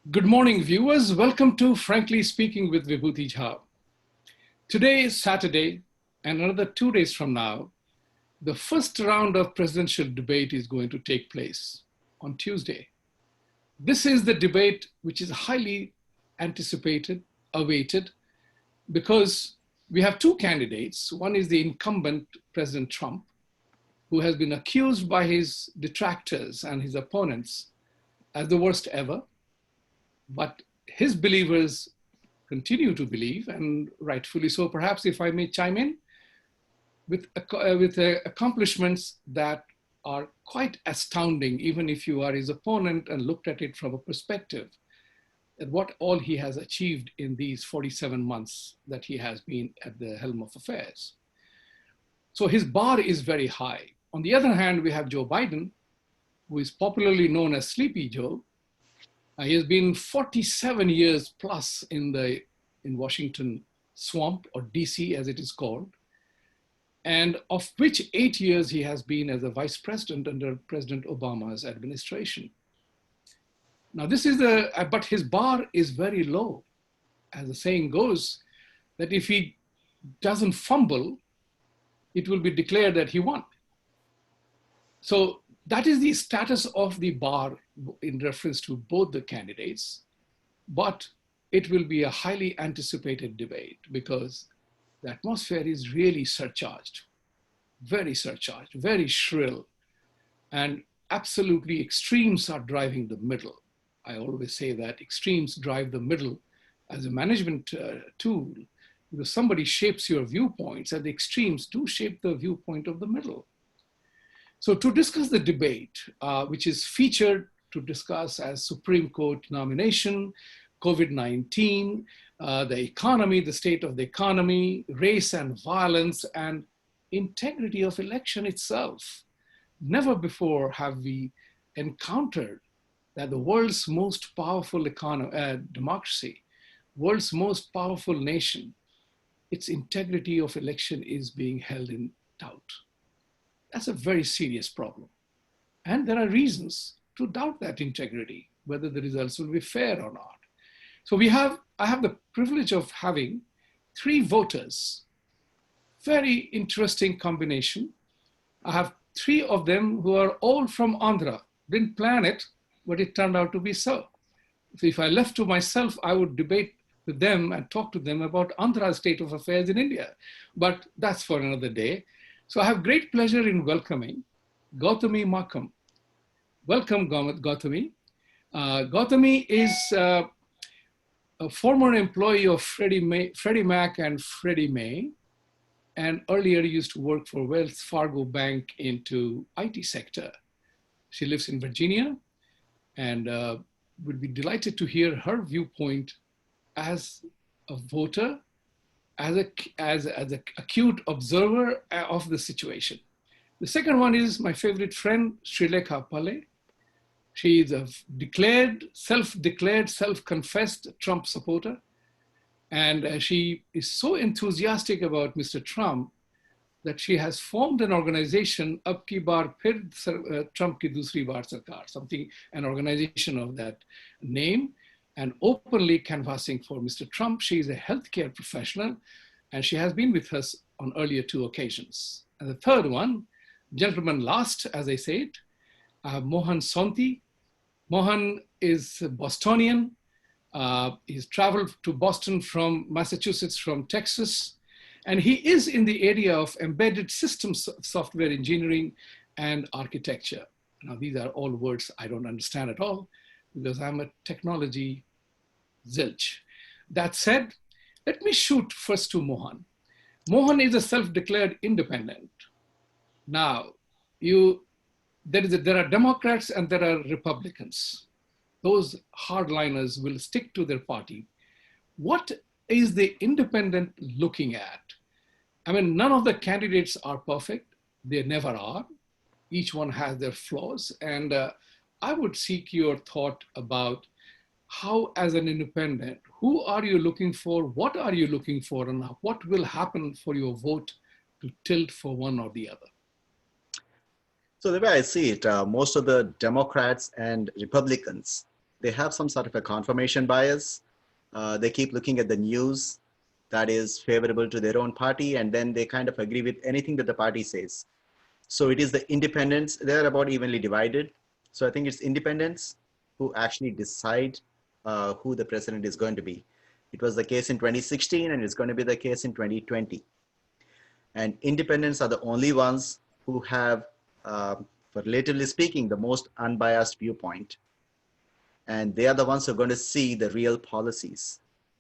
Good morning, viewers. Welcome to Frankly Speaking with Vibhuti Jha. Today is Saturday, and another 2 days from now, the first round of presidential debate is going to take place on Tuesday. This is the debate which is highly anticipated, awaited, because we have two candidates. One is the incumbent President Trump, who has been accused by his detractors and his opponents as the worst ever. But his believers continue to believe, and rightfully so, perhaps, if I may chime in, with accomplishments that are quite astounding, even if you are his opponent and looked at it from a perspective at what all he has achieved in these 47 months that he has been at the helm of affairs. So his bar is very high. On the other hand, we have Joe Biden, who is popularly known as Sleepy Joe. He has been 47 years plus in Washington swamp, or DC as it is called, and of which 8 years he has been as a vice president under President Obama's administration. Now but his bar is very low. As the saying goes, that if he doesn't fumble, it will be declared that he won. So that is the status of the bar in reference to both the candidates, but it will be a highly anticipated debate because the atmosphere is really surcharged, very shrill, and absolutely extremes are driving the middle. I always say that extremes drive the middle as a management tool, because somebody shapes your viewpoints, and the extremes do shape the viewpoint of the middle. So to discuss the debate, which is featured to discuss as Supreme Court nomination, COVID-19, the economy, the state of the economy, race and violence, and integrity of election itself. Never before have we encountered that the world's most powerful democracy, world's most powerful nation, its integrity of election is being held in doubt. That's a very serious problem. And there are reasons to doubt that integrity, whether the results will be fair or not. So I have the privilege of having three voters. Very interesting combination. I have three of them who are all from Andhra. Didn't plan it, but it turned out to be so. So if I left to myself, I would debate with them and talk to them about Andhra's state of affairs in India. But that's for another day. So I have great pleasure in welcoming Gautami Makam. Welcome, Gautami. Gautami is a former employee of Freddie Mac and Freddie Mae, and earlier used to work for Wells Fargo Bank into IT sector. She lives in Virginia, and would be delighted to hear her viewpoint as a voter, as an acute observer of the situation. The second one is my favorite friend, Srilekha Pale. She is a self-declared, self-confessed Trump supporter. And she is so enthusiastic about Mr. Trump that she has formed an organization, Ab Ki Baar Phir Trump Ki Dusri Baar Sarkar, an organization of that name, and openly canvassing for Mr. Trump. She is a healthcare professional, and she has been with us on earlier two occasions. And the third one, gentleman last, as I say it, Mohan Sonti. Mohan is a Bostonian. He's traveled to Boston from Massachusetts, from Texas, and he is in the area of embedded systems software engineering and architecture. Now, these are all words I don't understand at all, because I'm a technology zilch. That said, let me shoot first to Mohan. Mohan is a self-declared independent. Now, there are Democrats and there are Republicans. Those hardliners will stick to their party. What is the independent looking at? I mean, none of the candidates are perfect. They never are. Each one has their flaws. And I would seek your thought about how, as an independent, who are you looking for? What are you looking for? And what will happen for your vote to tilt for one or the other? So the way I see it, most of the Democrats and Republicans they have some sort of a confirmation bias. They keep looking at the news that is favorable to their own party, and then they kind of agree with anything that the party says. So it is the independents, they're about evenly divided. So I think it's independents who actually decide who the president is going to be. It was the case in 2016, and it's going to be the case in 2020. And independents are the only ones who have, for relatively speaking, the most unbiased viewpoint. And they are the ones who are going to see the real policies,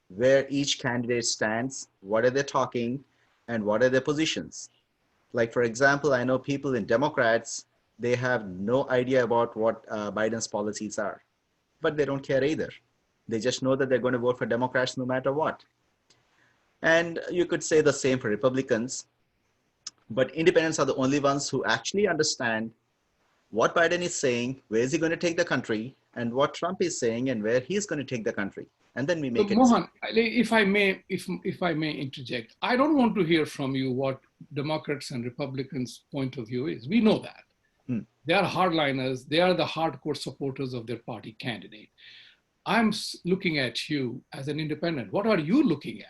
where each candidate stands, what are they talking, and what are their positions. Like, for example, I know people in Democrats, they have no idea about what Biden's policies are, but they don't care either. They just know that they're going to vote for Democrats no matter what. And you could say the same for Republicans, but independents are the only ones who actually understand what Biden is saying, where is he going to take the country, and what Trump is saying and where he's going to take the country. And then we So make a decision. Mohan, if I may interject, I don't want to hear from you what Democrats and Republicans' point of view is. We know that. They are hardliners. They are the hardcore supporters of their party candidate. I'm looking at you as an independent. What are you looking at?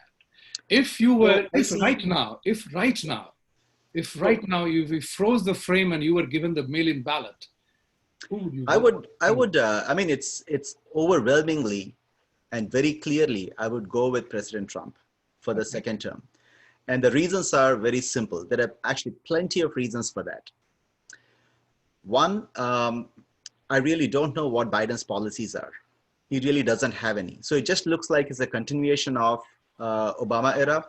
If you were, if right now you froze the frame and you were given the mail-in ballot, who would you vote? I mean, it's overwhelmingly and very clearly, I would go with President Trump for the second term. And the reasons are very simple. There are actually plenty of reasons for that. One, I really don't know what Biden's policies are. He really doesn't have any. So it just looks like it's a continuation of Obama era.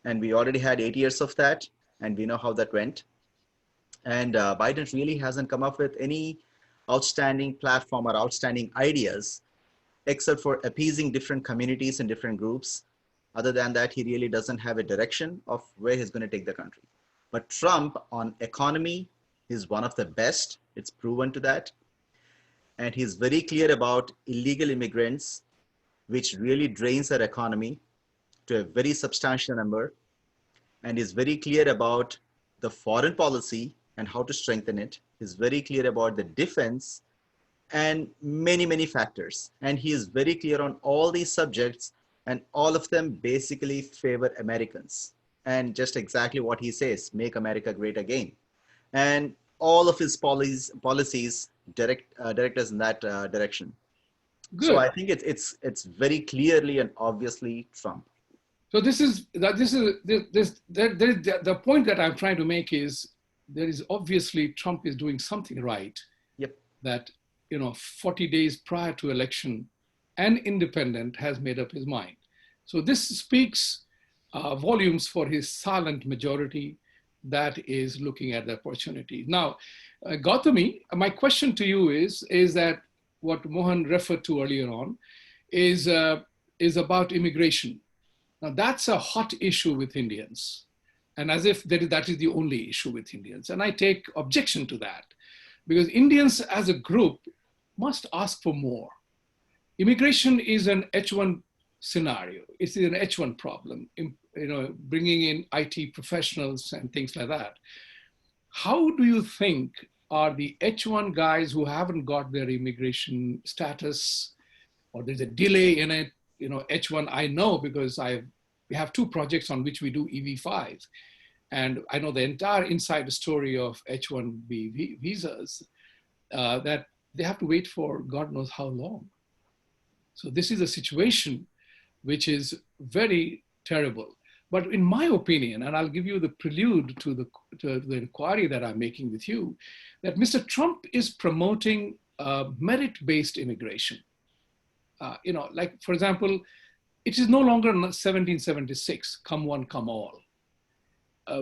And we already had 8 years of that. And we know how that went. And Biden really hasn't come up with any outstanding platform or outstanding ideas, except for appeasing different communities and different groups. Other than that, he really doesn't have a direction of where he's going to take the country. But Trump on economy is one of the best. It's proven to that. And he's very clear about illegal immigrants, which really drains our economy to a very substantial number. And is very clear about the foreign policy and how to strengthen it. He's very clear about the defense and many, many factors. And he is very clear on all these subjects, and all of them basically favor Americans. And just exactly what he says, make America great again. And all of his policies direct us in that direction. Good. So I think it's very clearly and obviously Trump. So the point that I'm trying to make is there is obviously Trump is doing something right. Yep. That 40 days prior to election, an independent has made up his mind. So this speaks volumes for his silent majority that is looking at the opportunity. Now, Gautami, my question to you is that what Mohan referred to earlier on is about immigration. Now that's a hot issue with Indians, and as if that is the only issue with Indians. And I take objection to that, because Indians as a group must ask for more. Immigration is an H1 scenario. It's an H1 problem, bringing in IT professionals and things like that. How do you think are the H1 guys who haven't got their immigration status, or there's a delay in it? H1, I know because we have 2 projects on which we do EV5s. And I know the entire inside story of H1B visas, that they have to wait for God knows how long. So this is a situation which is very terrible. But in my opinion, and I'll give you the prelude to the inquiry that I'm making with you, that Mr. Trump is promoting merit-based immigration. Like, for example, it is no longer 1776, come one, come all.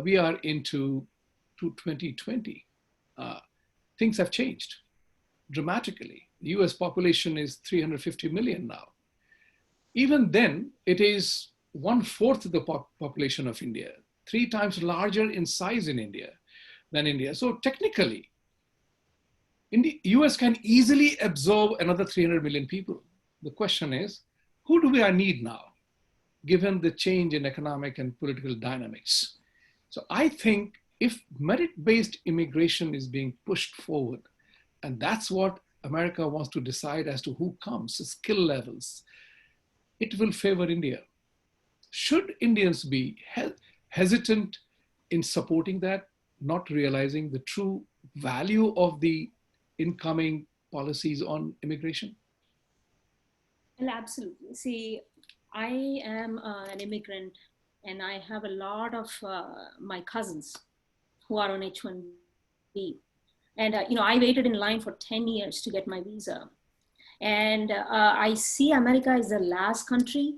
We are into 2020. Things have changed dramatically. The US population is 350 million now. Even then, it is 1/4 of the population of India, 3 times larger in size in India than India. So technically, the US can easily absorb another 300 million people. The question is, who do we need now, given the change in economic and political dynamics? So I think if merit-based immigration is being pushed forward, and that's what America wants to decide as to who comes, skill levels, it will favor India. Should Indians be hesitant in supporting that, not realizing the true value of the incoming policies on immigration? Well, absolutely. See, I am an immigrant, and I have a lot of my cousins who are on H-1B. And, I waited in line for 10 years to get my visa. And I see America is the last country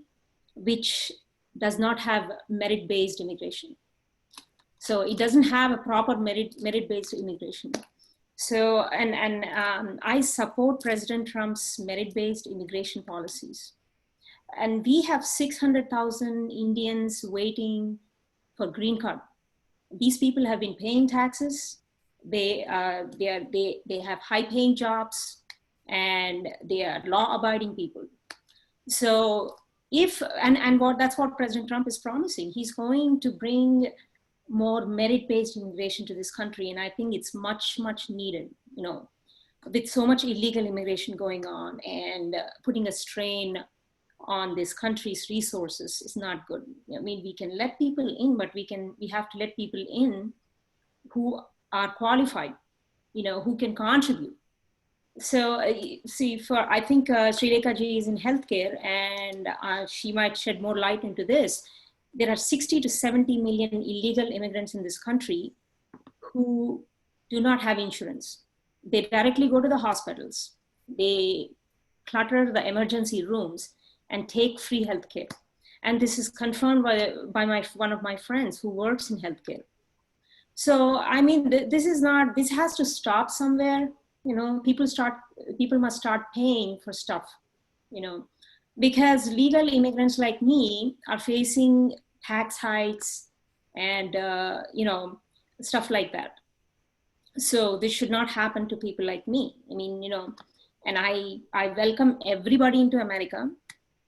which does not have merit-based immigration. So it doesn't have a proper merit-based immigration. So, I support President Trump's merit-based immigration policies. And we have 600,000 Indians waiting for green card. These people have been paying taxes. They have high-paying jobs, and they are law-abiding people. So that's what President Trump is promising. He's going to bring more merit-based immigration to this country, and I think it's much, much needed. With so much illegal immigration going on and putting a strain on this country's resources is not good. I mean, we can let people in, but we have to let people in who are qualified, who can contribute. So I think Sri Rekha ji is in healthcare, and she might shed more light into this. There are 60 to 70 million illegal immigrants in this country who do not have insurance. They directly go to the hospitals. They clutter the emergency rooms and take free healthcare. And this is confirmed by one of my friends who works in healthcare. So, I mean, this has to stop somewhere. People must start paying for stuff, because legal immigrants like me are facing tax hikes and, stuff like that. So this should not happen to people like me. I mean, and I welcome everybody into America.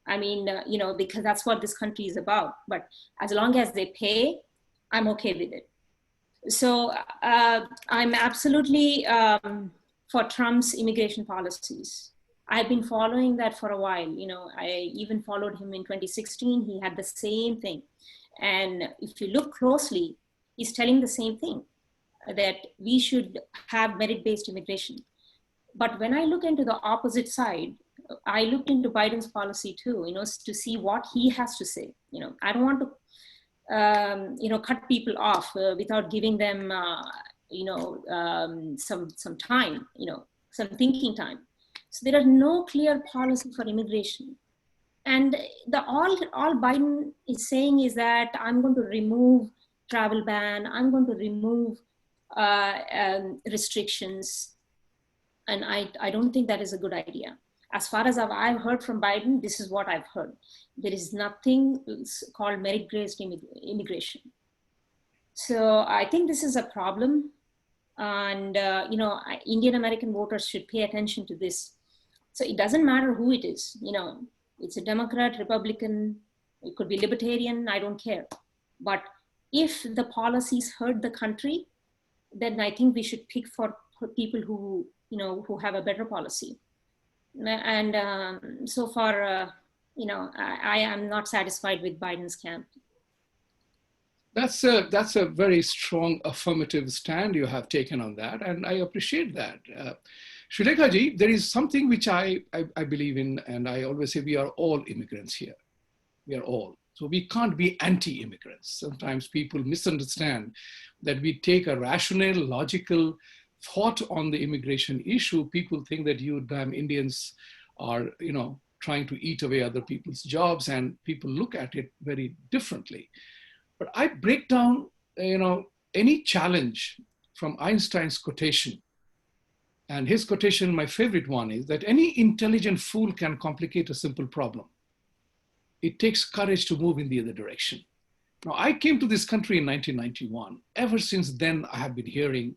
I mean, because that's what this country is about. But as long as they pay, I'm okay with it. So I'm absolutely for Trump's immigration policies. I've been following that for a while. I even followed him in 2016. He had the same thing. And if you look closely, he's telling the same thing, that we should have merit-based immigration. But when I look into the opposite side, I looked into Biden's policy too, to see what he has to say. I don't want to, cut people off without giving them, some time, some thinking time. So there are no clear policy for immigration. And all Biden is saying is that I'm going to remove travel ban, I'm going to remove restrictions. And I don't think that is a good idea. As far as I've heard from Biden, this is what I've heard. There is nothing called merit-based immigration. So I think this is a problem. And, Indian American voters should pay attention to this. So it doesn't matter who it is, it's a Democrat, Republican, it could be libertarian, I don't care. But if the policies hurt the country, then I think we should pick for people who have a better policy. And so far, I am not satisfied with Biden's camp. That's a very strong affirmative stand you have taken on that, and I appreciate that. Sri Rekha ji, there is something which I believe in, and I always say we are all immigrants here. We are all. So we can't be anti-immigrants. Sometimes people misunderstand that we take a rational, logical thought on the immigration issue. People think that you damn Indians are, trying to eat away other people's jobs, and people look at it very differently. But I break down, any challenge from Einstein's quotation. And his quotation, my favorite one, is that any intelligent fool can complicate a simple problem. It takes courage to move in the other direction. Now, I came to this country in 1991. Ever since then, I have been hearing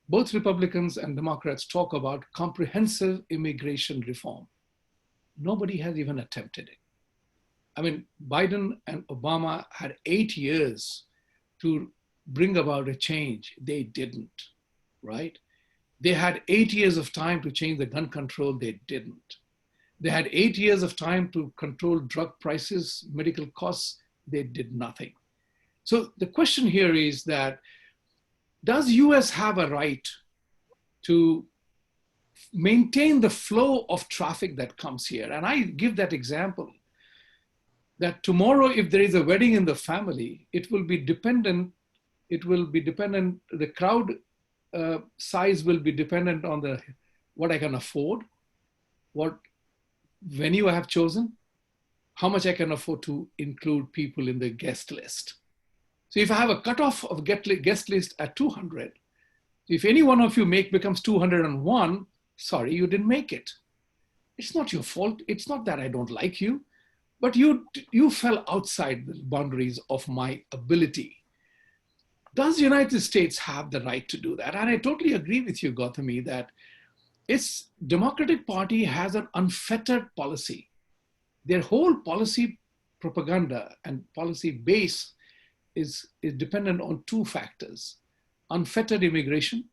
both Republicans and Democrats talk about comprehensive immigration reform. Nobody has even attempted it. I mean, Biden and Obama had 8 years to bring about a change. They didn't, right? They had 8 years of time to change the gun control. They didn't. They had 8 years of time to control drug prices, medical costs. They did nothing. So the question here is that, does US have a right to maintain the flow of traffic that comes here? And I give that example that tomorrow, if there is a wedding in the family, it will be dependent, the crowd size will be dependent on what I can afford, what venue I have chosen, how much I can afford to include people in the guest list. So if I have a cutoff of guest list at 200, if any one of you becomes 201, sorry, you didn't make it. It's not your fault. It's not that I don't like you, but you fell outside the boundaries of my ability. Does the United States have the right to do that? And I totally agree with you, Gautami, that its Democratic Party has an unfettered policy. Their whole policy propaganda and policy base is dependent on two factors: unfettered immigration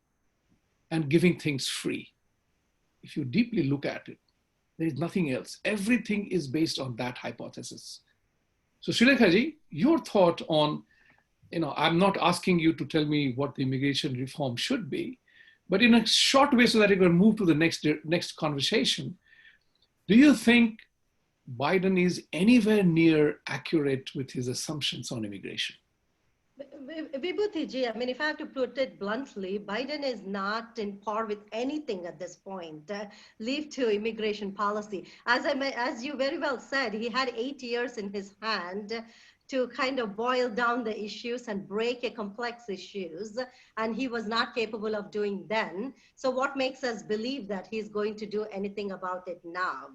and giving things free. If you deeply look at it, there is nothing else. Everything is based on that hypothesis. So Srilekha ji, your thought on, I'm not asking you to tell me what the immigration reform should be, but in a short way so that you can move to the next conversation, do you think Biden is anywhere near accurate with his assumptions on immigration? Vibhuti Ji, I mean, if I have to put it bluntly, Biden is not in par with anything at this point. Leave to immigration policy. As you very well said, he had 8 years in his hand to kind of boil down the issues and break a complex issues, and he was not capable of doing then. So what makes us believe that he's going to do anything about it now?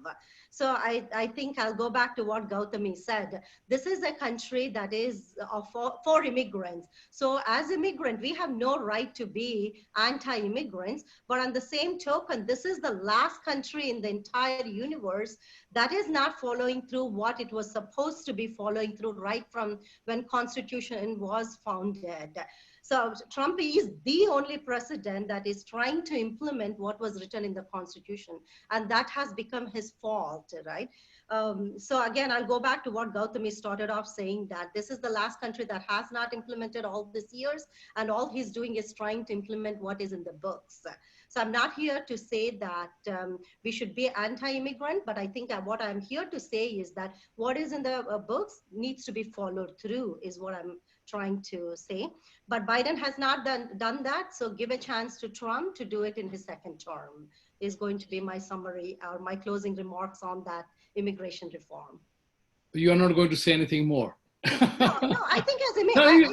So I think I'll go back to what Gautami said. This is a country that is for immigrants. So as immigrant, we have no right to be anti-immigrants, but on the same token, this is the last country in the entire universe that is not following through what it was supposed to be following through right from when Constitution was founded. So Trump is the only president that is trying to implement what was written in the Constitution, and that has become his fault, right? So again, I'll go back to what Gautami started off saying, that this is the last country that has not implemented all these years, and all he's doing is trying to implement what is in the books. So I'm not here to say that we should be anti-immigrant, but I think that what I'm here to say is that what is in the books needs to be followed through, is what I'm trying to say. But Biden has not done that, so give a chance to Trump to do it in his second term, is going to be my summary or my closing remarks on that immigration reform. You are not going to say anything more. No, I think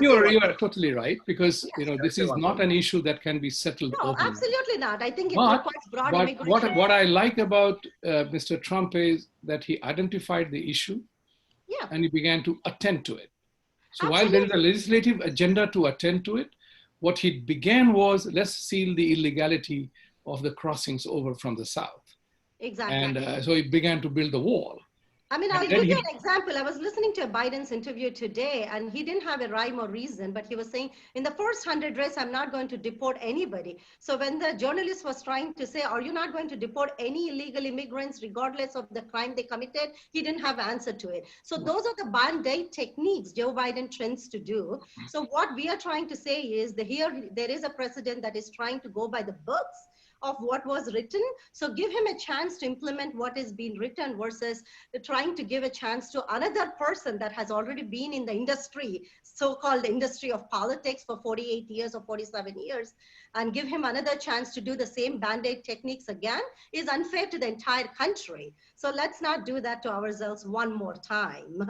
you are totally right, because this is not an issue that can be settled. No, overnight. Absolutely not. I think it requires broad immigration. What I like about Mr. Trump is that he identified the issue, and he began to attend to it. So while there is a legislative agenda to attend to it, what he began was, let's seal the illegality of the crossings over from the south. Exactly. And so he began to build the wall. I mean, I'll give you an example. I was listening to Biden's interview today, and he didn't have a rhyme or reason, but he was saying, in the first 100 days, I'm not going to deport anybody. So when the journalist was trying to say, are you not going to deport any illegal immigrants regardless of the crime they committed? He didn't have an answer to it. So those are the band-aid techniques Joe Biden tends to do. So what we are trying to say is that here there is a president that is trying to go by the books of what was written. So give him a chance to implement what is being written versus trying to give a chance to another person that has already been in the industry, so-called industry of politics for 48 years or 47 years, and give him another chance to do the same band-aid techniques again is unfair to the entire country. So let's not do that to ourselves one more time.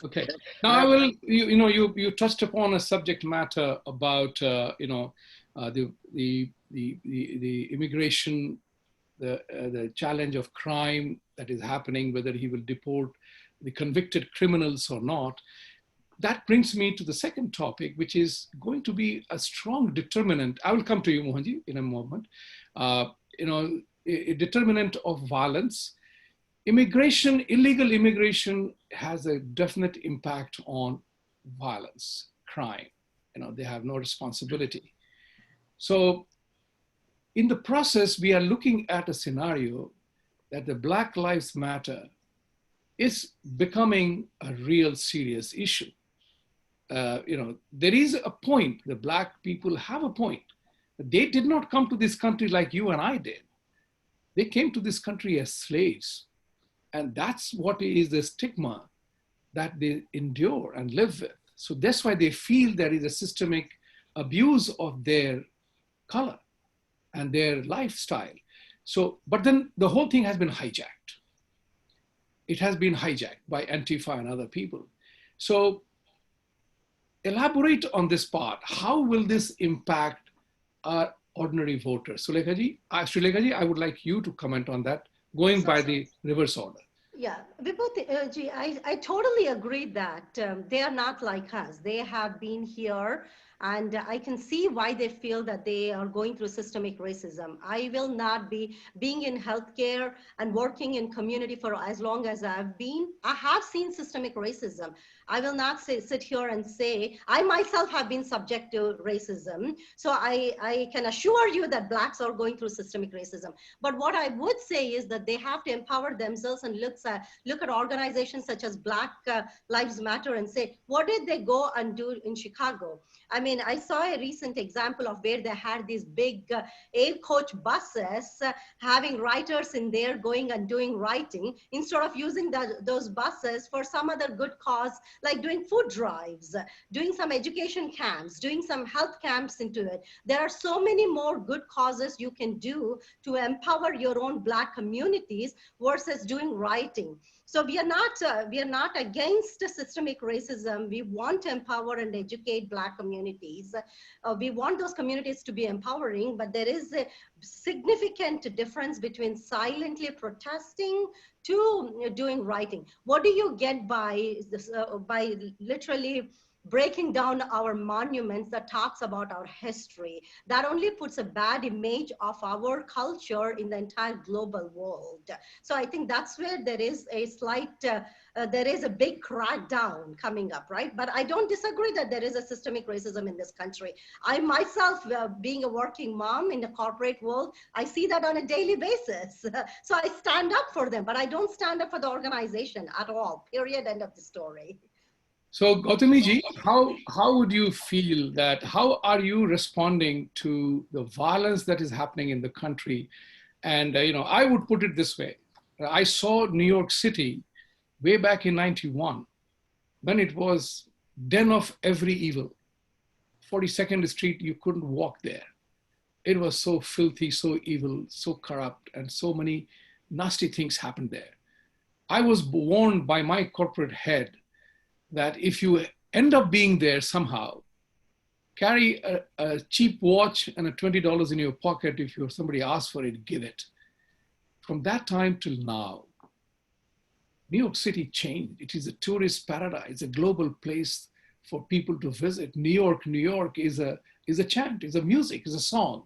Okay. Now I will, you touched upon a subject matter about, the immigration, the challenge of crime that is happening, whether he will deport the convicted criminals or not. That brings me to the second topic, which is going to be a strong determinant. I will come to you, Mohanji, in a moment. A determinant of violence. Immigration, illegal immigration has a definite impact on violence, crime. They have no responsibility. So, in the process, we are looking at a scenario that the Black Lives Matter is becoming a real serious issue. There is a point, the Black people have a point. They did not come to this country like you and I did. They came to this country as slaves. And that's what is the stigma that they endure and live with. So that's why they feel there is a systemic abuse of their color and their lifestyle. So, but then the whole thing has been hijacked. It has been hijacked by Antifa and other people. So elaborate on this part. How will this impact our ordinary voters? Srilekha ji, I would like you to comment on that, going by the reverse order. Yeah, Vibhuti ji, I totally agree that they are not like us. They have been here, and I can see why they feel that they are going through systemic racism. I will not be being in healthcare and working in community for as long as I've been. I have seen systemic racism. I will not sit here and say, I myself have been subject to racism. So I can assure you that Blacks are going through systemic racism. But what I would say is that they have to empower themselves and look at organizations such as Black Lives Matter and say, what did they go and do in Chicago? I mean, I saw a recent example of where they had these big air-coach buses having writers in there going and doing writing instead of using those buses for some other good cause, like doing food drives, doing some education camps, doing some health camps into it. There are so many more good causes you can do to empower your own Black communities versus doing writing. So we are not against systemic racism. We want to empower and educate Black communities. We want those communities to be empowering, but there is a significant difference between silently protesting to doing writing. What do you get by literally breaking down our monuments that talks about our history? That only puts a bad image of our culture in the entire global world. So I think that's where there is a slight, there is a big crackdown coming up, right? But I don't disagree that there is a systemic racism in this country. I myself, being a working mom in the corporate world, I see that on a daily basis. So I stand up for them, but I don't stand up for the organization at all, period, end of the story. So Gautami ji, how would you feel that, how are you responding to the violence that is happening in the country? And I would put it this way. I saw New York City way back in 91, when it was den of every evil. 42nd Street, you couldn't walk there. It was so filthy, so evil, so corrupt, and so many nasty things happened there. I was warned by my corporate head that if you end up being there somehow, carry a cheap watch and a $20 in your pocket. If somebody asks for it, give it. From that time till now, New York City changed. It is a tourist paradise, a global place for people to visit. New York is a chant, is a music, is a song.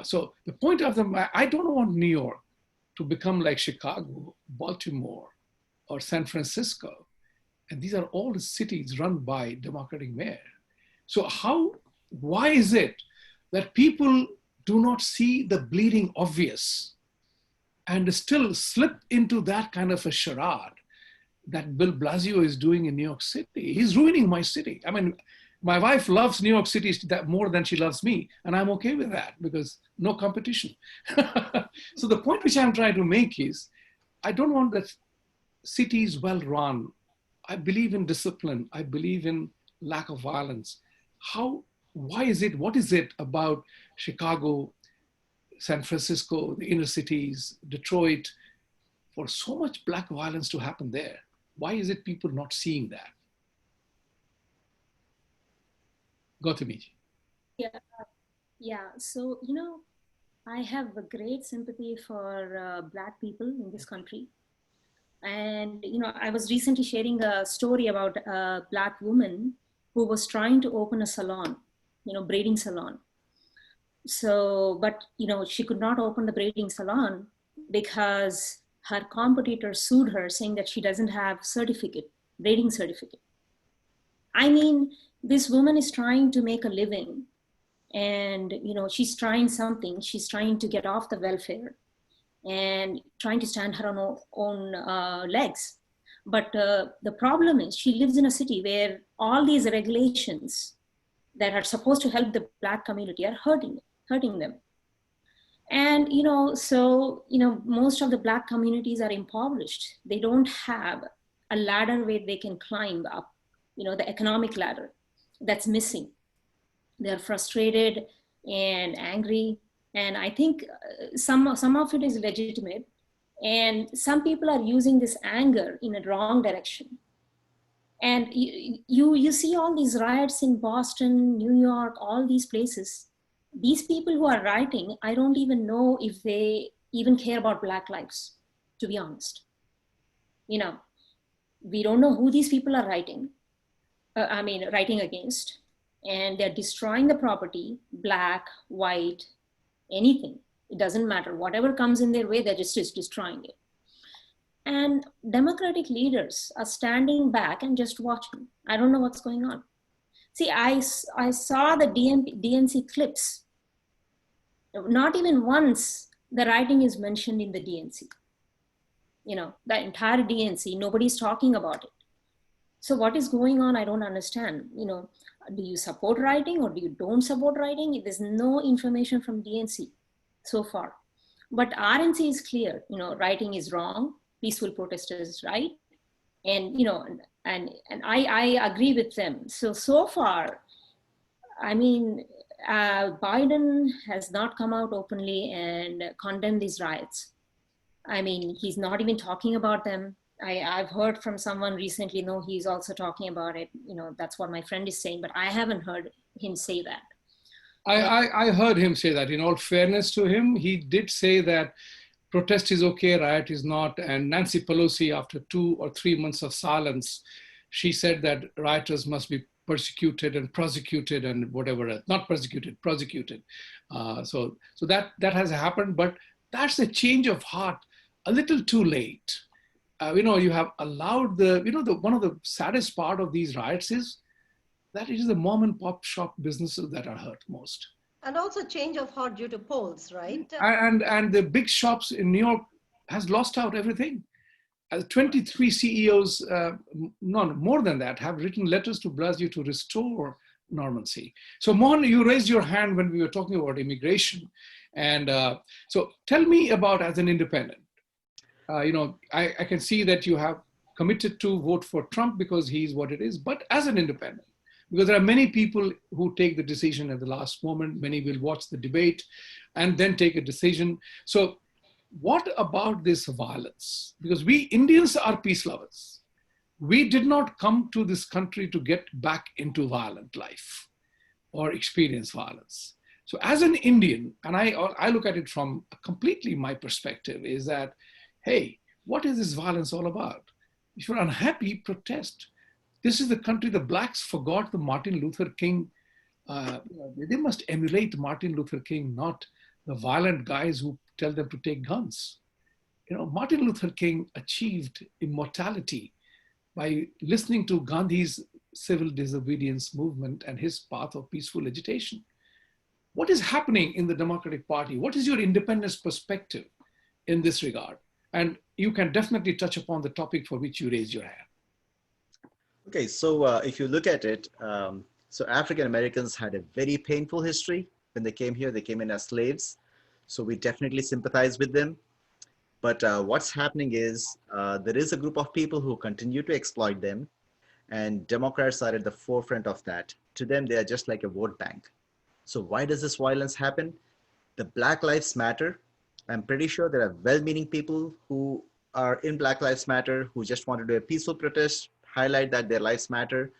So the point of I don't want New York to become like Chicago, Baltimore, or San Francisco. And these are all the cities run by Democratic mayor. So why is it that people do not see the bleeding obvious and still slip into that kind of a charade that Bill Blasio is doing in New York City? He's ruining my city. I mean, my wife loves New York City more than she loves me, and I'm okay with that because no competition. So the point which I'm trying to make is, I don't want that city is well run. I believe in discipline. I believe in lack of violence. Why is it, what is it about Chicago, San Francisco, the inner cities, Detroit, for so much Black violence to happen there? Why is it people not seeing that? Gautami. Yeah. So, I have a great sympathy for Black people in this country. And, I was recently sharing a story about a Black woman who was trying to open a salon, braiding salon. So, but, she could not open the braiding salon because her competitor sued her saying that she doesn't have braiding certificate. I mean, this woman is trying to make a living and she's trying something. She's trying to get off the welfare and trying to stand her own legs. But the problem is she lives in a city where all these regulations that are supposed to help the Black community are hurting them. And most of the Black communities are impoverished. They don't have a ladder where they can climb up, the economic ladder that's missing. They're frustrated and angry, and I think some of it is legitimate, and some people are using this anger in a wrong direction. And you see all these riots in Boston, New York, all these places. These people who are writing, I don't even know if they even care about Black lives, to be honest. We don't know who these people are writing against, and they're destroying the property, Black, white, anything. It doesn't matter. Whatever comes in their way, they're just destroying it. And Democratic leaders are standing back and just watching. I don't know what's going on. See, I saw the DNC clips. Not even once the writing is mentioned in the DNC. The entire DNC, nobody's talking about it. So what is going on? I don't understand. Do you support writing or do you don't support writing? There's no information from DNC so far. But RNC is clear, writing is wrong, peaceful protest is right. And, and I agree with them. So far, Biden has not come out openly and condemned these riots. He's not even talking about them. I've heard from someone recently, no, he's also talking about it. That's what my friend is saying, but I haven't heard him say that. I heard him say that. In all fairness to him, he did say that protest is okay, riot is not. And Nancy Pelosi, after 2 or 3 months of silence, she said that rioters must be persecuted and prosecuted and whatever, not persecuted, prosecuted. So that has happened, but that's a change of heart a little too late. You have allowed one of the saddest part of these riots is that it is the mom and pop shop businesses that are hurt most. And also change of heart due to polls, right? And the big shops in New York has lost out everything. 23 CEOs, no, more than that, have written letters to Blasio to restore normalcy. So Mohan, you raised your hand when we were talking about immigration. And so tell me about, as an independent, I can see that you have committed to vote for Trump because he's what it is, but as an independent, because there are many people who take the decision at the last moment, many will watch the debate and then take a decision. So what about this violence? Because we Indians are peace lovers. We did not come to this country to get back into violent life or experience violence. So as an Indian, and I look at it from completely my perspective, is that, hey, what is this violence all about? If you're unhappy, protest. This is the country the Blacks forgot the Martin Luther King. They must emulate Martin Luther King, not the violent guys who tell them to take guns. Martin Luther King achieved immortality by listening to Gandhi's civil disobedience movement and his path of peaceful agitation. What is happening in the Democratic Party? What is your independence perspective in this regard? And you can definitely touch upon the topic for which you raised your hand. Okay, so if you look at it, so African Americans had a very painful history. When they came here, they came in as slaves. So we definitely sympathize with them. But what's happening is there is a group of people who continue to exploit them, and Democrats are at the forefront of that. To them, they are just like a vote bank. So why does this violence happen? The Black Lives Matter. I'm pretty sure there are well-meaning people who are in Black Lives Matter who just want to do a peaceful protest, highlight that their lives matter.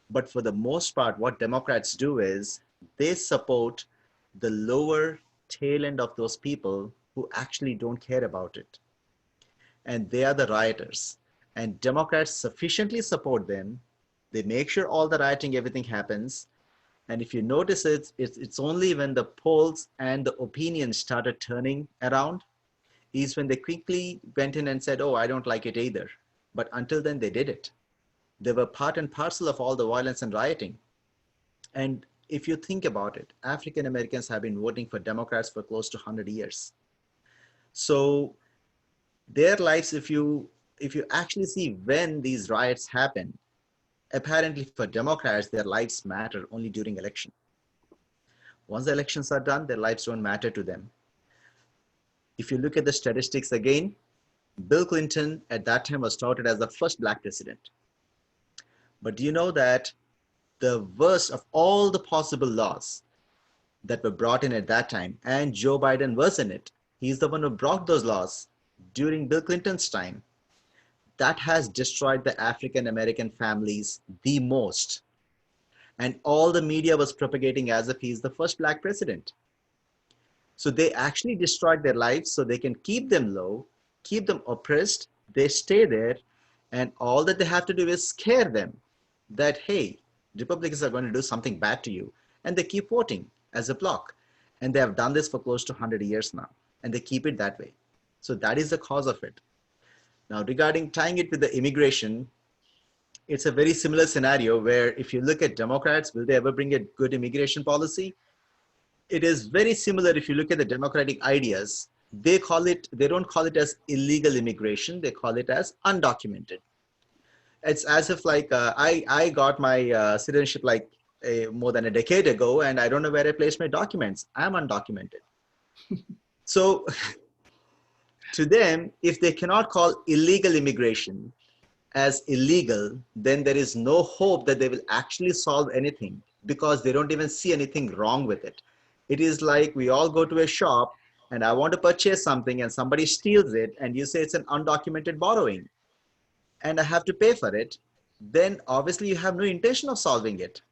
But for the most part, what Democrats do is they support the lower tail end of those people who actually don't care about it. And they are the rioters. And Democrats sufficiently support them. They make sure all the rioting, everything happens. And if you notice it's only when the polls and the opinions started turning around is when they quickly went in and said, oh, I don't like it either. But until then, they did it. They were part and parcel of all the violence and rioting. And if you think about it, African Americans have been voting for Democrats for close to 100 years. So their lives, if you actually see when these riots happen, apparently for Democrats, their lives matter only during election. Once the elections are done, their lives don't matter to them. If you look at the statistics again, Bill Clinton at that time was touted as the first black president. But do you know that the worst of all the possible laws that were brought in at that time, and Joe Biden was in it, he's the one who brought those laws during Bill Clinton's time, that has destroyed the African American families the most. And all the media was propagating as if he's the first black president. So they actually destroyed their lives so they can keep them low, keep them oppressed. They stay there, and all that they have to do is scare them that, hey, Republicans are going to do something bad to you. And they keep voting as a bloc. And they have done this for close to 100 years now. And they keep it that way. So that is the cause of it. Now, regarding tying it with the immigration, it's a very similar scenario where if you look at Democrats, will they ever bring a good immigration policy? It is very similar if you look at the democratic ideas. They don't call it as illegal immigration, they call it as undocumented. It's as if like I got my citizenship like more than a decade ago, and I don't know where I placed my documents. I'm undocumented. So to them, if they cannot call illegal immigration as illegal, then there is no hope that they will actually solve anything because they don't even see anything wrong with it. It is like we all go to a shop and I want to purchase something and somebody steals it and you say it's an undocumented borrowing and I have to pay for it, then obviously you have no intention of solving it,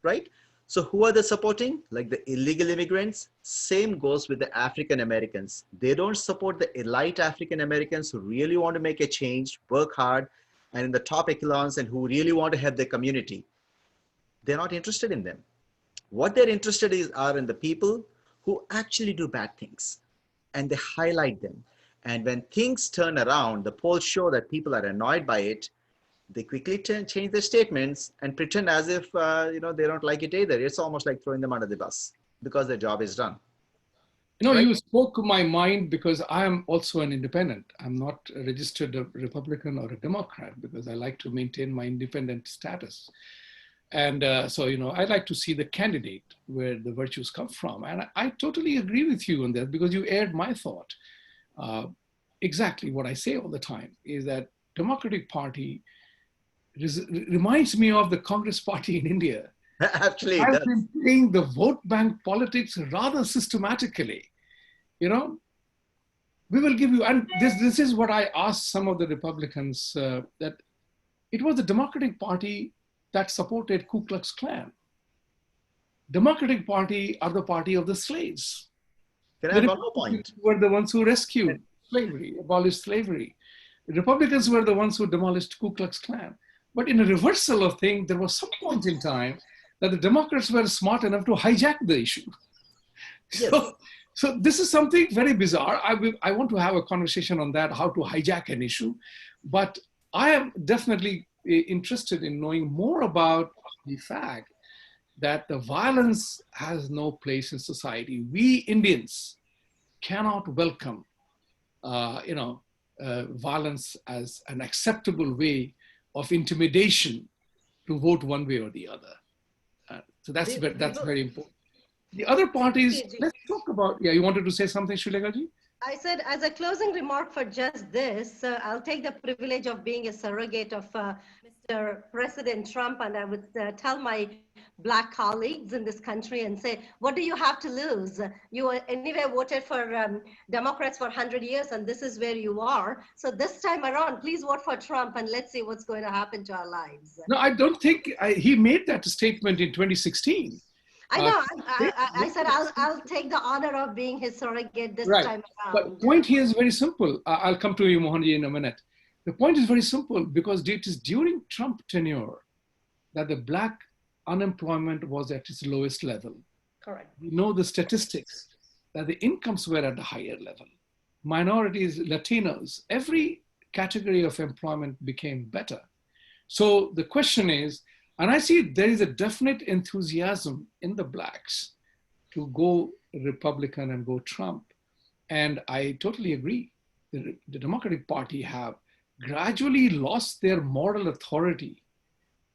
right? So who are they supporting? Like the illegal immigrants? Same goes with the African Americans. They don't support the elite African Americans who really want to make a change, work hard, and in the top echelons and who really want to help their community. They're not interested in them. What they're interested in are in the people who actually do bad things, and they highlight them. And when things turn around, the polls show that people are annoyed by it. They quickly change their statements and pretend as if they don't like it either. It's almost like throwing them under the bus because their job is done. You know, Right? you spoke my mind because I am also an independent. I'm not a registered Republican or a Democrat because I like to maintain my independent status. And so, I like to see the candidate where the virtues come from. And I totally agree with you on that because you aired my thought. Exactly what I say all the time is that Democratic Party reminds me of the Congress Party in India. Actually, it I've does. been playing the vote bank politics rather systematically. We will give you, and this is what I asked some of the Republicans, that it was the Democratic Party that supported Ku Klux Klan. Democratic Party are the party of the slaves. Can I The add one more Republicans point? were the ones who rescued slavery, abolished slavery. The Republicans were the ones who demolished Ku Klux Klan. But in a reversal of things, there was some point in time that the Democrats were smart enough to hijack the issue. Yes. So this is something very bizarre. I want to have a conversation on that, how to hijack an issue. But I am definitely interested in knowing more about the fact that the violence has no place in society. We Indians cannot welcome, violence as an acceptable way of intimidation to vote one way or the other. So that's very important. The other parties, let's talk about, you wanted to say something, Shulekaji? I said, as a closing remark for just this, I'll take the privilege of being a surrogate of Mr. President Trump, and I would tell my Black colleagues in this country and say, what do you have to lose? You anyway voted for Democrats for 100 years, and this is where you are. So this time around, please vote for Trump, and let's see what's going to happen to our lives. No, I don't think he made that statement in 2016. I know. I said I'll take the honor of being his surrogate this time around. But the point here is very simple. I'll come to you, Mohanji, in a minute. The point is very simple because it is during Trump tenure that the Black unemployment was at its lowest level. Correct. We know the statistics that the incomes were at a higher level. Minorities, Latinos, every category of employment became better. So the question is, And I see there is a definite enthusiasm in the blacks to go Republican and go Trump. And I totally agree. The Democratic Party have gradually lost their moral authority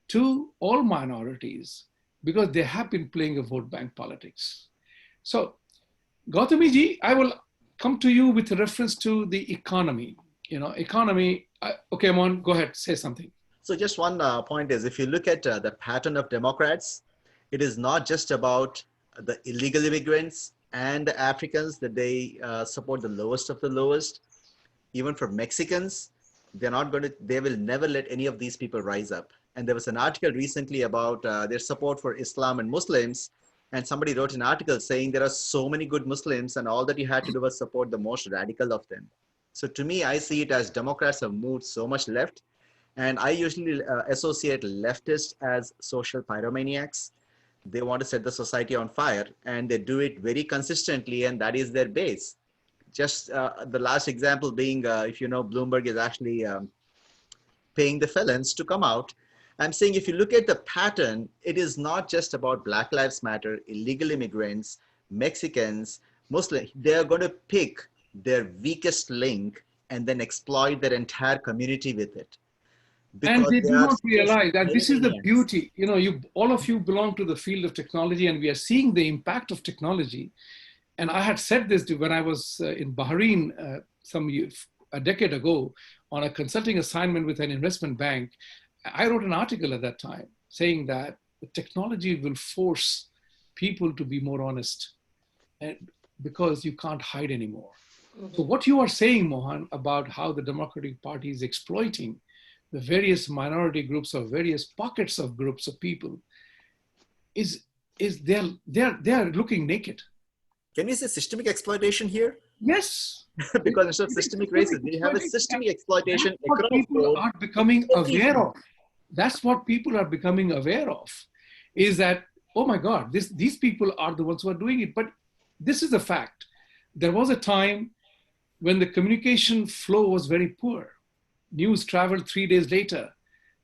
to all minorities because they have been playing a vote bank politics. So, Gautami ji, I will come to you with reference to the economy. Economy. Okay, Mohan, go ahead, say something. So just one point is, if you look at the pattern of Democrats, it is not just about the illegal immigrants and the Africans that they support the lowest of the lowest. Even for Mexicans, they will never let any of these people rise up. And there was an article recently about their support for Islam and Muslims. And somebody wrote an article saying there are so many good Muslims and all that you had to do was support the most radical of them. So to me, I see it as Democrats have moved so much left. And I usually associate leftists as social pyromaniacs. They want to set the society on fire and they do it very consistently, and that is their base. Just the last example being, if you know, Bloomberg is actually paying the felons to come out. I'm saying if you look at the pattern, it is not just about Black Lives Matter, illegal immigrants, Mexicans, Muslims. They're going to pick their weakest link and then exploit their entire community with it. And they do not realize that this is the maniacs. beauty. All of you belong to the field of technology, and we are seeing the impact of technology. And I had said this when I was in Bahrain a decade ago on a consulting assignment with an investment bank. I wrote an article at that time saying that the technology will force people to be more honest, and because you can't hide anymore. Mm-hmm. So what you are saying, Mohan, about how the Democratic Party is exploiting the various minority groups or various pockets of groups of people is they're looking naked. Can we say systemic exploitation here? Yes. Because instead of systemic racism, we have a systemic exploitation. That's what people are becoming aware of. That's what people are becoming aware of, is that, oh my God, these people are the ones who are doing it. But this is a fact. There was a time when the communication flow was very poor. News traveled 3 days later.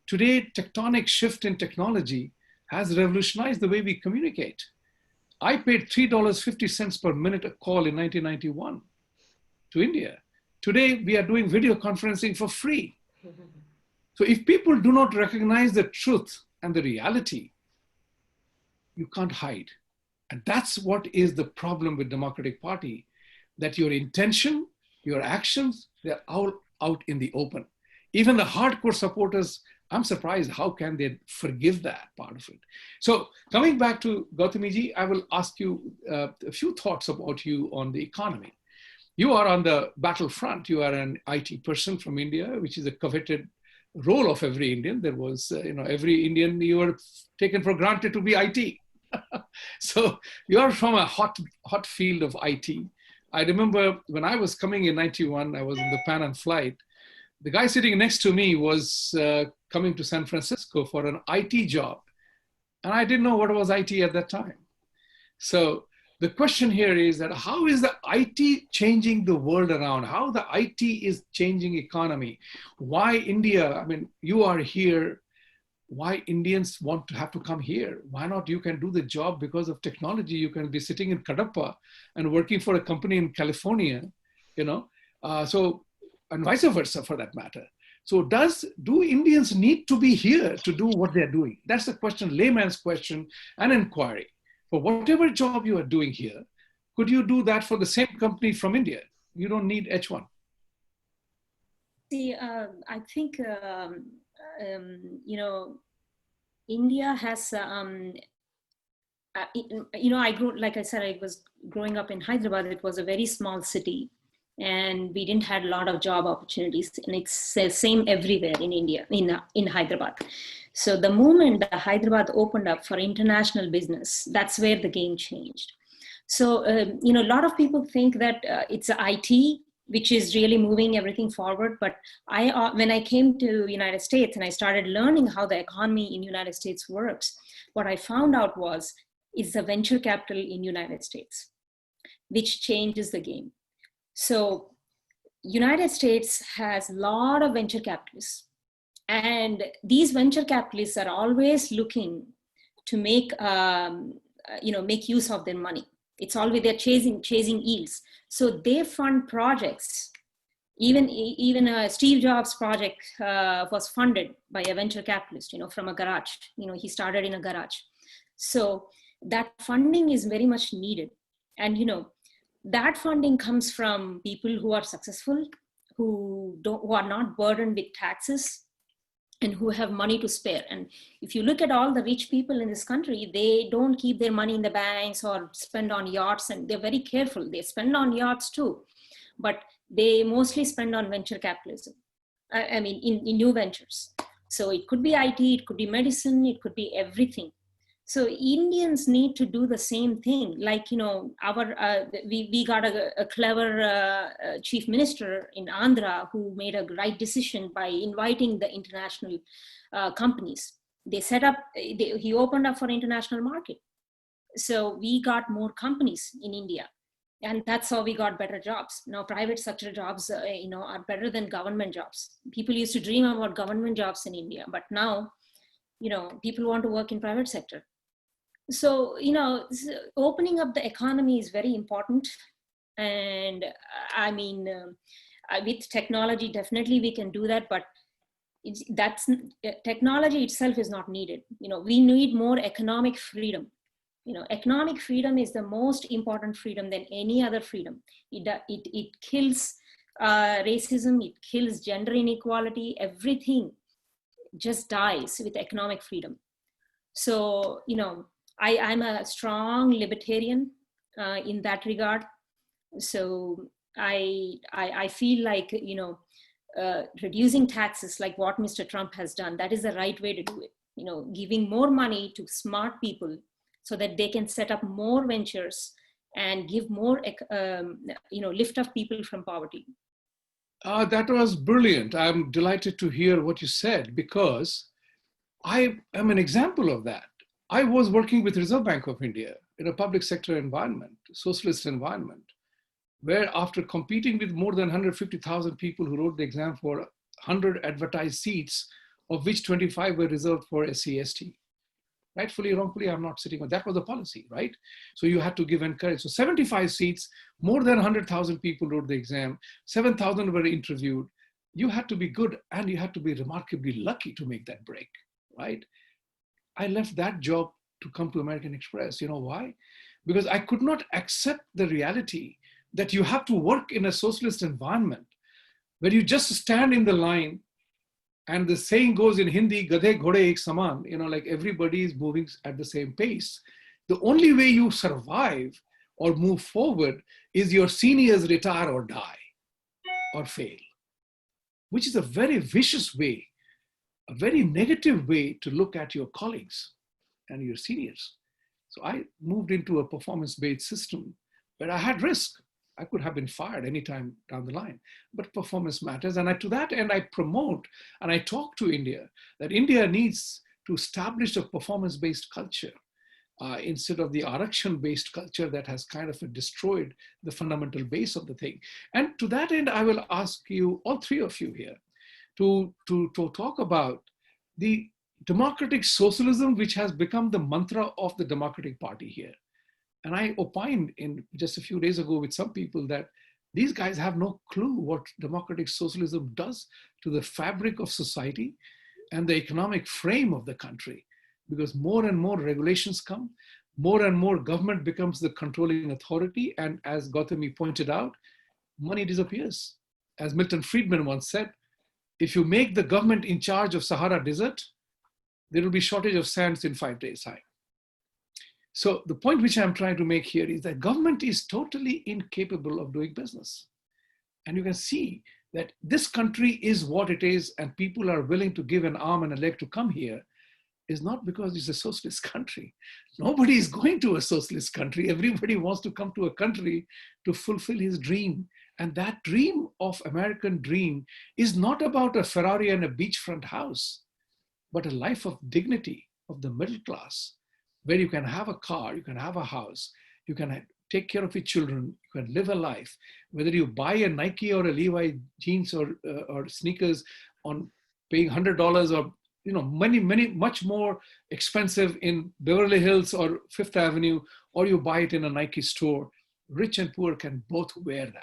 Today, tectonic shift in technology has revolutionized the way we communicate. I paid $3.50 per minute a call in 1991 to India. Today, we are doing video conferencing for free. So if people do not recognize the truth and the reality, you can't hide. And that's what is the problem with Democratic Party, that your intention, your actions, they're all out in the open. Even the hardcore supporters, I'm surprised, how can they forgive that part of it? So coming back to Gautami ji, I will ask you a few thoughts about you on the economy. You are on the battlefront. You are an IT person from India, which is a coveted role of every Indian. There was, every Indian, you were taken for granted to be IT. So you are from a hot field of IT. I remember when I was coming in 91, I was in the Pan Am flight. The guy sitting next to me was coming to San Francisco for an IT job. And I didn't know what was IT at that time. So the question here is that how is the IT changing the world around? How the IT is changing economy? Why India? I mean, you are here. Why Indians want to have to come here? Why not? You can do the job because of technology. You can be sitting in Kadapa and working for a company in California, and vice versa for that matter. So do Indians need to be here to do what they're doing? That's the question, layman's question, an inquiry. For whatever job you are doing here, could you do that for the same company from India? You don't need H1. See, I think, India has, I grew, like I said, I was growing up in Hyderabad. It was a very small city, and we didn't have a lot of job opportunities, and it's the same everywhere in India, in Hyderabad. So the moment that Hyderabad opened up for international business, that's where the game changed. So, a lot of people think that it's IT, which is really moving everything forward. But when I came to United States and I started learning how the economy in United States works, what I found out was it's the venture capital in United States, which changes the game. So United States has a lot of venture capitalists, And these venture capitalists are always looking to make, make use of their money. It's always they're chasing yields. So they fund projects. Even Steve Jobs' project was funded by a venture capitalist, from a garage. He started in a garage. So that funding is very much needed. And, that funding comes from people who are successful, who are not burdened with taxes, and who have money to spare. And if you look at all the rich people in this country, they don't keep their money in the banks or spend on yachts, and they're very careful. They spend on yachts too, but they mostly spend on venture capitalism. I mean, in new ventures. So it could be IT, it could be medicine, it could be everything. So Indians need to do the same thing. Like, we got a clever chief minister in Andhra who made a right decision by inviting the international companies. They set up, he opened up for international market. So we got more companies in India. And that's how we got better jobs. Now, private sector jobs, are better than government jobs. People used to dream about government jobs in India, but now, people want to work in private sector. So, opening up the economy is very important. And I mean, with technology, definitely we can do that, but technology itself is not needed. We need more economic freedom. Economic freedom is the most important freedom than any other freedom. It kills racism, it kills gender inequality, everything just dies with economic freedom. So, I'm a strong libertarian in that regard. So I feel like, reducing taxes like what Mr. Trump has done, that is the right way to do it. Giving more money to smart people so that they can set up more ventures and give more, lift up people from poverty. That was brilliant. I'm delighted to hear what you said, because I am an example of that. I was working with Reserve Bank of India in a public sector environment, socialist environment, where after competing with more than 150,000 people who wrote the exam for 100 advertised seats, of which 25 were reserved for SC/ST. Rightfully, wrongfully, I'm not sitting on that. Was the policy, right? So you had to give encourage. So 75 seats, more than 100,000 people wrote the exam, 7,000 were interviewed. You had to be good, and you had to be remarkably lucky to make that break, right? I left that job to come to American Express. You know why? Because I could not accept the reality that you have to work in a socialist environment where you just stand in the line, and the saying goes in Hindi, gadhe ghode ek saman, like everybody is moving at the same pace. The only way you survive or move forward is your seniors retire or die or fail, which is a very vicious way, a very negative way to look at your colleagues and your seniors. So I moved into a performance-based system where I had risk. I could have been fired anytime down the line, but performance matters. And to that end, I promote and I talk to India that India needs to establish a performance-based culture instead of the Arakshan-based culture that has kind of destroyed the fundamental base of the thing. And to that end, I will ask you, all three of you here, to talk about the democratic socialism, which has become the mantra of the Democratic Party here. And I opined in just a few days ago with some people that these guys have no clue what democratic socialism does to the fabric of society and the economic frame of the country, because more and more regulations come, more and more government becomes the controlling authority. And as Gautami pointed out, money disappears. As Milton Friedman once said, if you make the government in charge of Sahara Desert, there will be shortage of sands in 5 days' time. So the point which I'm trying to make here is that government is totally incapable of doing business. And you can see that this country is what it is, and people are willing to give an arm and a leg to come here, is not because it's a socialist country. Nobody is going to a socialist country. Everybody wants to come to a country to fulfill his dream. And that dream of American dream is not about a Ferrari and a beachfront house, but a life of dignity of the middle class, where you can have a car, you can have a house, you can take care of your children, you can live a life. Whether you buy a Nike or a Levi jeans or sneakers on paying $100 or much more expensive in Beverly Hills or Fifth Avenue, or you buy it in a Nike store. Rich and poor can both wear that.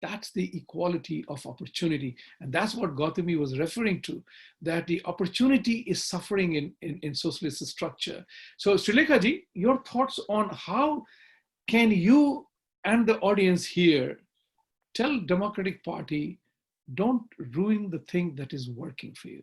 That's the equality of opportunity. And that's what Gautami was referring to, that the opportunity is suffering in socialist structure. So Srilekha ji, your thoughts on how can you and the audience here tell Democratic Party, don't ruin the thing that is working for you?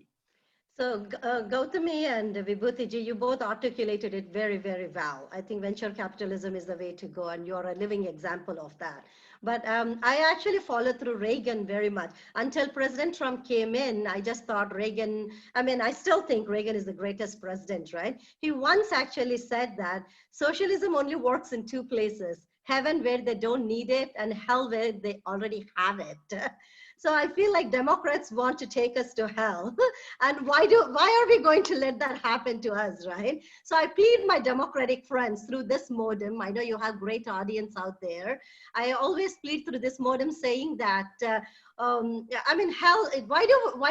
So Gautami and Vibhuti Ji, you both articulated it very, very well. I think venture capitalism is the way to go, and you're a living example of that. But I actually followed through Reagan very much. Until President Trump came in, I just thought Reagan, I still think Reagan is the greatest president, right? He once actually said that socialism only works in two places: heaven where they don't need it, and hell where they already have it. So I feel like Democrats want to take us to hell. And why are we going to let that happen to us, right? So I plead my Democratic friends through this modem. I know you have great audience out there. I always plead through this modem saying that, hell, why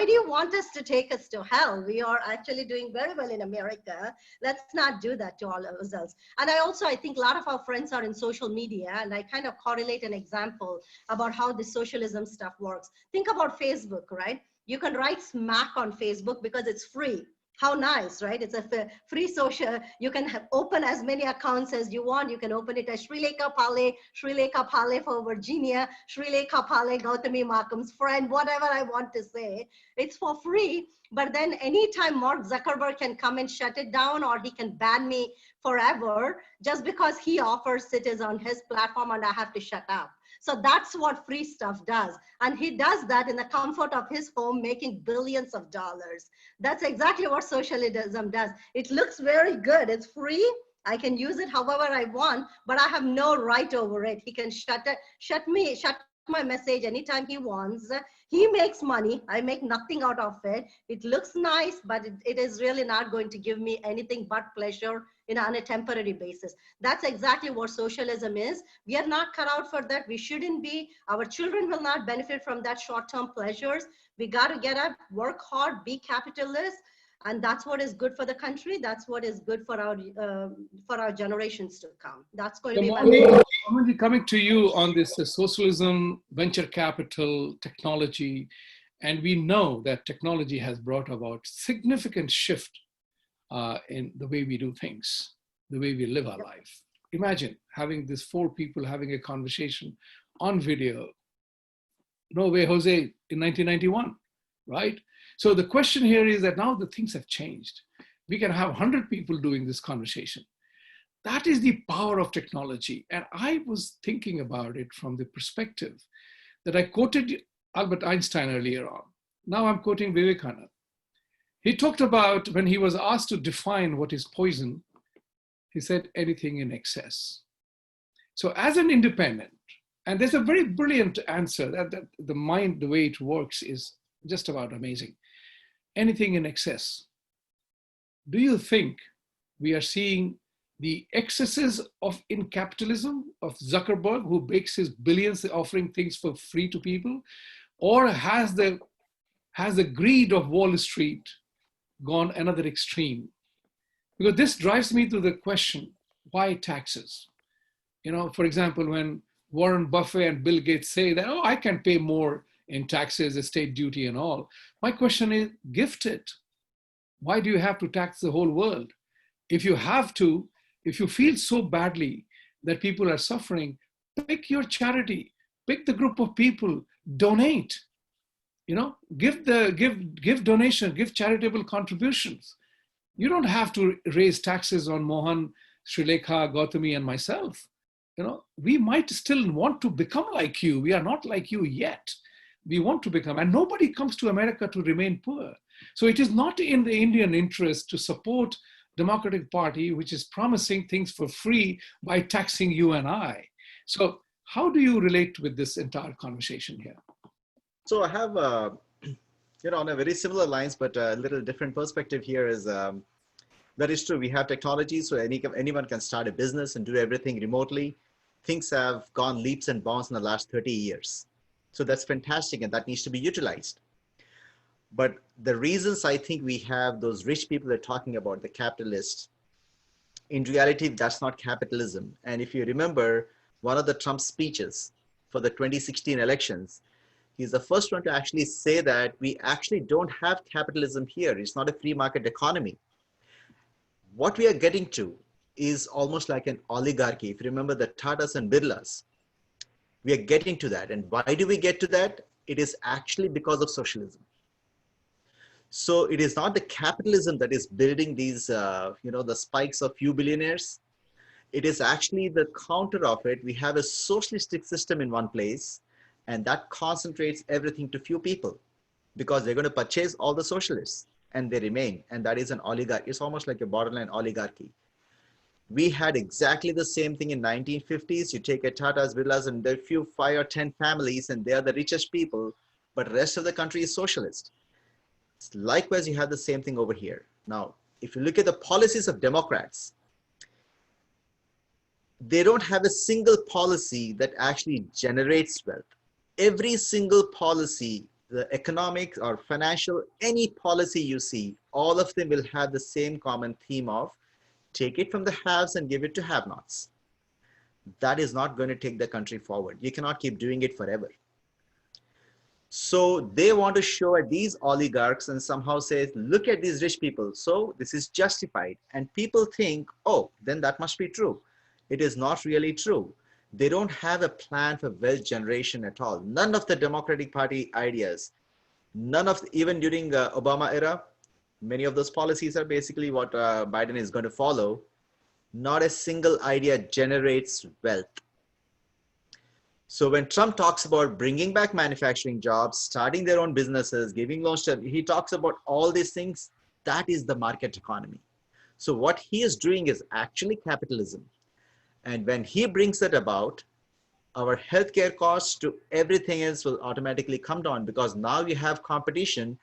do you want us to take us to hell? We are actually doing very well in America. Let's not do that to all ourselves. And I think a lot of our friends are in social media, and I kind of correlate an example about how the socialism stuff works. Think about Facebook, right? You can write smack on Facebook because it's free. How nice, right? It's a free social. You can open as many accounts as you want. You can open it as Sri Lekha Pale for Virginia, Sri Lekha Pale, Gautami Makam's friend, whatever I want to say. It's for free. But then anytime Mark Zuckerberg can come and shut it down, or he can ban me forever just because he offers it is on his platform and I have to shut up. So that's what free stuff does. And he does that in the comfort of his home, making billions of dollars. That's exactly what socialism does. It looks very good. It's free. I can use it however I want, but I have no right over it. He can shut my message anytime he wants. He makes money. I make nothing out of it. It looks nice, but it is really not going to give me anything but pleasure on a temporary basis. That's exactly what socialism is. We are not cut out for that. We shouldn't be. Our children will not benefit from that short-term pleasures. We got to get up, work hard, be capitalists, and that's what is good for the country. That's what is good for our generations to come. That's going to be my Mohan, coming to you on this socialism, venture capital, technology, and we know that technology has brought about significant shift in the way we do things, the way we live our life. Imagine having these four people having a conversation on video. No way, Jose, in 1991, right? So the question here is that now the things have changed. We can have 100 people doing this conversation. That is the power of technology. And I was thinking about it from the perspective that I quoted Albert Einstein earlier on. Now I'm quoting Vivekananda. He talked about when he was asked to define what is poison, he said anything in excess. So as an independent, and there's a very brilliant answer that the mind, the way it works is just about amazing. Anything in excess. Do you think we are seeing the excesses in capitalism of Zuckerberg, who makes his billions offering things for free to people? Or has the greed of Wall Street gone another extreme? Because this drives me to the question, why taxes? For example, when Warren Buffett and Bill Gates say that, oh, I can pay more in taxes, estate duty and all. My question is, gift it. Why do you have to tax the whole world? If you have to, if you feel so badly that people are suffering, pick your charity, pick the group of people, donate, give donation, give charitable contributions. You don't have to raise taxes on Mohan, Srilekha, Gautami, and myself. We might still want to become like you. We are not like you yet. We want to become, and nobody comes to America to remain poor. So it is not in the Indian interest to support Democratic Party, which is promising things for free by taxing you and I. So how do you relate with this entire conversation here? So I have, on a very similar lines, but a little different perspective here is, that is true. We have technology, so anyone can start a business and do everything remotely. Things have gone leaps and bounds in the last 30 years. So that's fantastic, and that needs to be utilized. But the reasons I think we have those rich people they're talking about, the capitalists, in reality, that's not capitalism. And if you remember one of the Trump speeches for the 2016 elections, he's the first one to actually say that we actually don't have capitalism here. It's not a free market economy. What we are getting to is almost like an oligarchy. If you remember the Tatas and Birlas, we are getting to that. And why do we get to that? It is actually because of socialism. So it is not the capitalism that is building these, the spikes of few billionaires. It is actually the counter of it. We have a socialistic system in one place, and that concentrates everything to few people because they're going to purchase all the socialists and they remain. And that is an oligarchy. It's almost like a borderline oligarchy. We had exactly the same thing in 1950s. You take a Tata's, Birlas, and there are few 5 or 10 families, and they are the richest people, but the rest of the country is socialist. Likewise, you have the same thing over here. Now, if you look at the policies of Democrats, they don't have a single policy that actually generates wealth. Every single policy, the economic or financial, any policy you see, all of them will have the same common theme of take it from the haves and give it to have-nots. That is not going to take the country forward. You cannot keep doing it forever. So they want to show at these oligarchs and somehow say, look at these rich people. So this is justified. And people think, oh, then that must be true. It is not really true. They don't have a plan for wealth generation at all. None of the Democratic Party ideas, even during the Obama era, many of those policies are basically what Biden is going to follow. Not a single idea generates wealth. So when Trump talks about bringing back manufacturing jobs, starting their own businesses, giving loans to, he talks about all these things. That is the market economy. So what he is doing is actually capitalism. And when he brings that about, our healthcare costs to everything else will automatically come down because now you have competition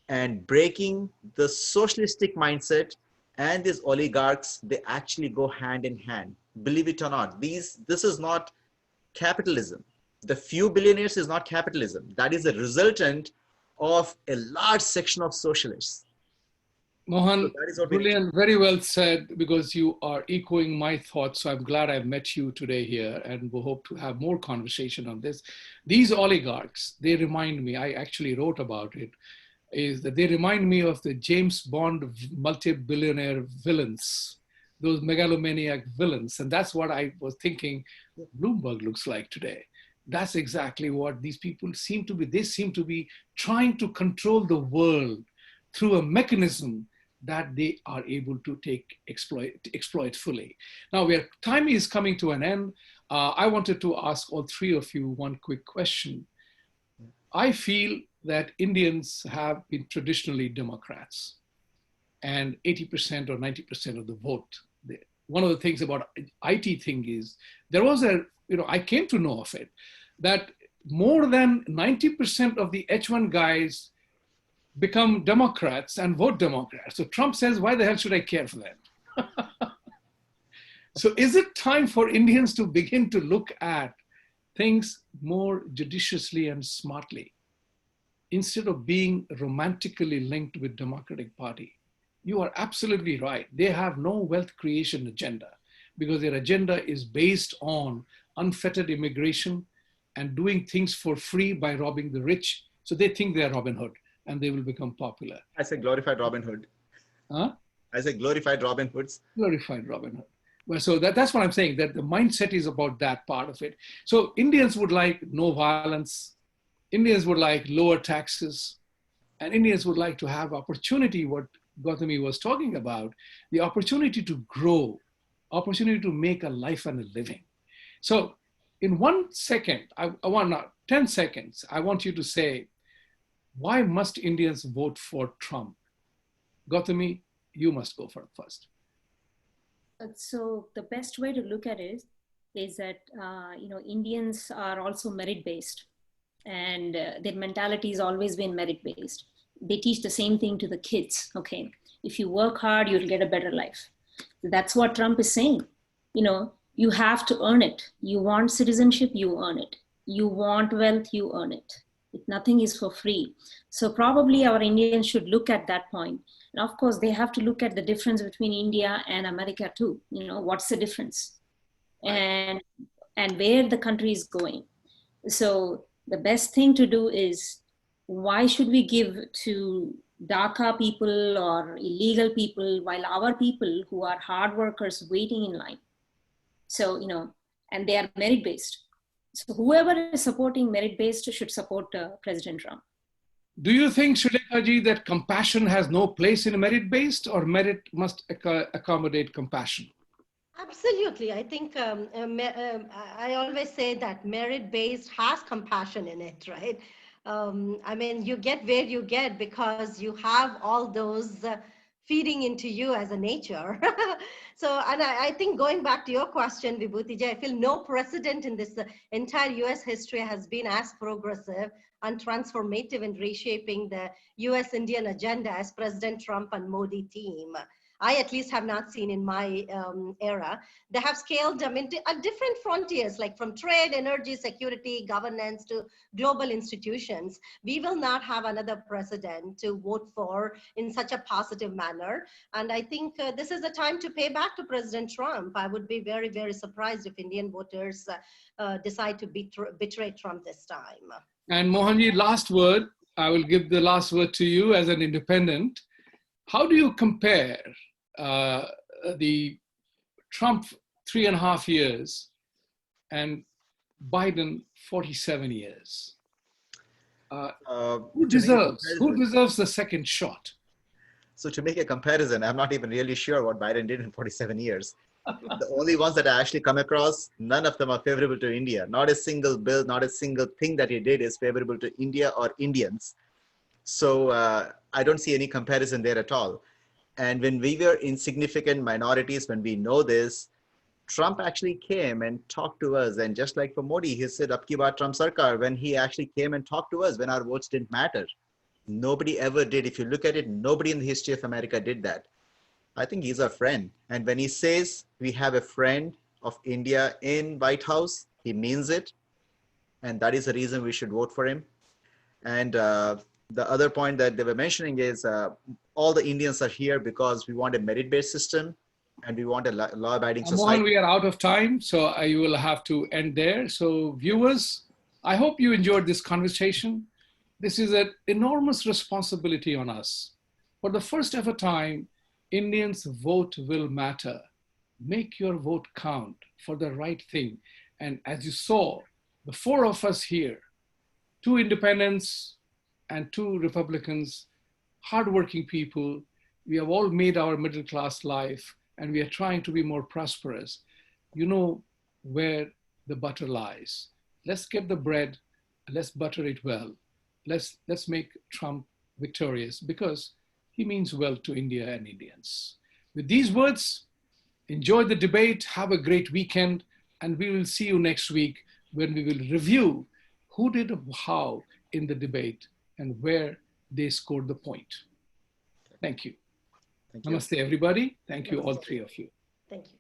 and breaking the socialistic mindset and these oligarchs, they actually go hand in hand. Believe it or not, this is not capitalism. The few billionaires is not capitalism. That is a resultant of a large section of socialists. Mohan, So brilliant, very well said, because you are echoing my thoughts. So I'm glad I met you today here, and we'll hope to have more conversation on this. These oligarchs, they remind me, I actually wrote about it, is that they remind me of the James Bond multi-billionaire villains, those megalomaniac villains. And that's what I was thinking Bloomberg looks like today. That's exactly what these people seem to be. They seem to be trying to control the world through a mechanism that they are able to exploit fully. Now, time is coming to an end. I wanted to ask all three of you one quick question. I feel that Indians have been traditionally Democrats, and 80% or 90% of the vote. One of the things about IT thing is, there was I came to know of it, that more than 90% of the H1 guys become Democrats and vote Democrats. So Trump says, why the hell should I care for them? So is it time for Indians to begin to look at things more judiciously and smartly, instead of being romantically linked with Democratic Party? You are absolutely right. They have no wealth creation agenda, because their agenda is based on unfettered immigration and doing things for free by robbing the rich. So they think they are Robin Hood, and they will become popular. I say glorified Robin Hood. Huh? I say glorified Robin Hoods. Glorified Robin Hood. Well, so that's what I'm saying, that the mindset is about that part of it. So Indians would like no violence. Indians would like lower taxes. And Indians would like to have opportunity, what Gautami was talking about, the opportunity to grow, opportunity to make a life and a living. So in 1 second, I want not 10 seconds, I want you to say, why must Indians vote for Trump? Gautami, you must go for it first. So the best way to look at it is that, Indians are also merit-based, and their mentality has always been merit-based. They teach the same thing to the kids. Okay, if you work hard, you'll get a better life. That's what Trump is saying. You have to earn it. You want citizenship, you earn it. You want wealth, you earn it. Nothing is for free. So probably our Indians should look at that point. And of course, they have to look at the difference between India and America too. You know, what's the difference? And where the country is going. So the best thing to do is, why should we give to DACA people or illegal people while our people who are hard workers waiting in line? So, you know, and they are merit-based. So whoever is supporting merit-based should support President Trump. Do you think, Srilekha ji, that compassion has no place in merit-based, or merit must accommodate compassion? Absolutely. I think I always say that merit-based has compassion in it, right? I mean, you get where you get because you have all those feeding into you as a nature. So, and I think going back to your question, Vibhuti Jha, I feel no precedent in this entire US history has been as progressive and transformative in reshaping the US-Indian agenda as President Trump and Modi team. I at least have not seen in my era. They have scaled them into different frontiers, like from trade, energy, security, governance to global institutions. We will not have another president to vote for in such a positive manner. And I think this is the time to pay back to President Trump. I would be very, very surprised if Indian voters decide to betray Trump this time. And Mohanji, last word. I will give the last word to you as an independent. How do you compare the Trump 3.5 years and Biden 47 years? Who deserves the second shot? So to make a comparison, I'm not even really sure what Biden did in 47 years. The only ones that I actually come across, none of them are favorable to India. Not a single bill, not a single thing that he did is favorable to India or Indians. So I don't see any comparison there at all. And when we were insignificant minorities, when we know this, Trump actually came and talked to us. And just like for Modi, he said, "Ab ki baar Trump Sarkar," when he actually came and talked to us when our votes didn't matter. Nobody ever did. If you look at it, nobody in the history of America did that. I think he's our friend. And when he says we have a friend of India in White House, he means it. And that is the reason we should vote for him. And the other point that they were mentioning is all the Indians are here because we want a merit-based system and we want a law-abiding society. Mohan, we are out of time, so I will have to end there. So viewers, I hope you enjoyed this conversation. This is an enormous responsibility on us. For the first ever time, Indians' vote will matter. Make your vote count for the right thing. And as you saw, the four of us here, 2 independents and 2 Republicans, hardworking people, we have all made our middle class life and we are trying to be more prosperous. You know where the butter lies. Let's get the bread, let's butter it well. Let's make Trump victorious because he means well to India and Indians. With these words, enjoy the debate, have a great weekend, and we will see you next week when we will review who did how in the debate and where they scored the point. Thank you. Thank you. Namaste, everybody. Thank you, Namaste. all 3 of you. Thank you.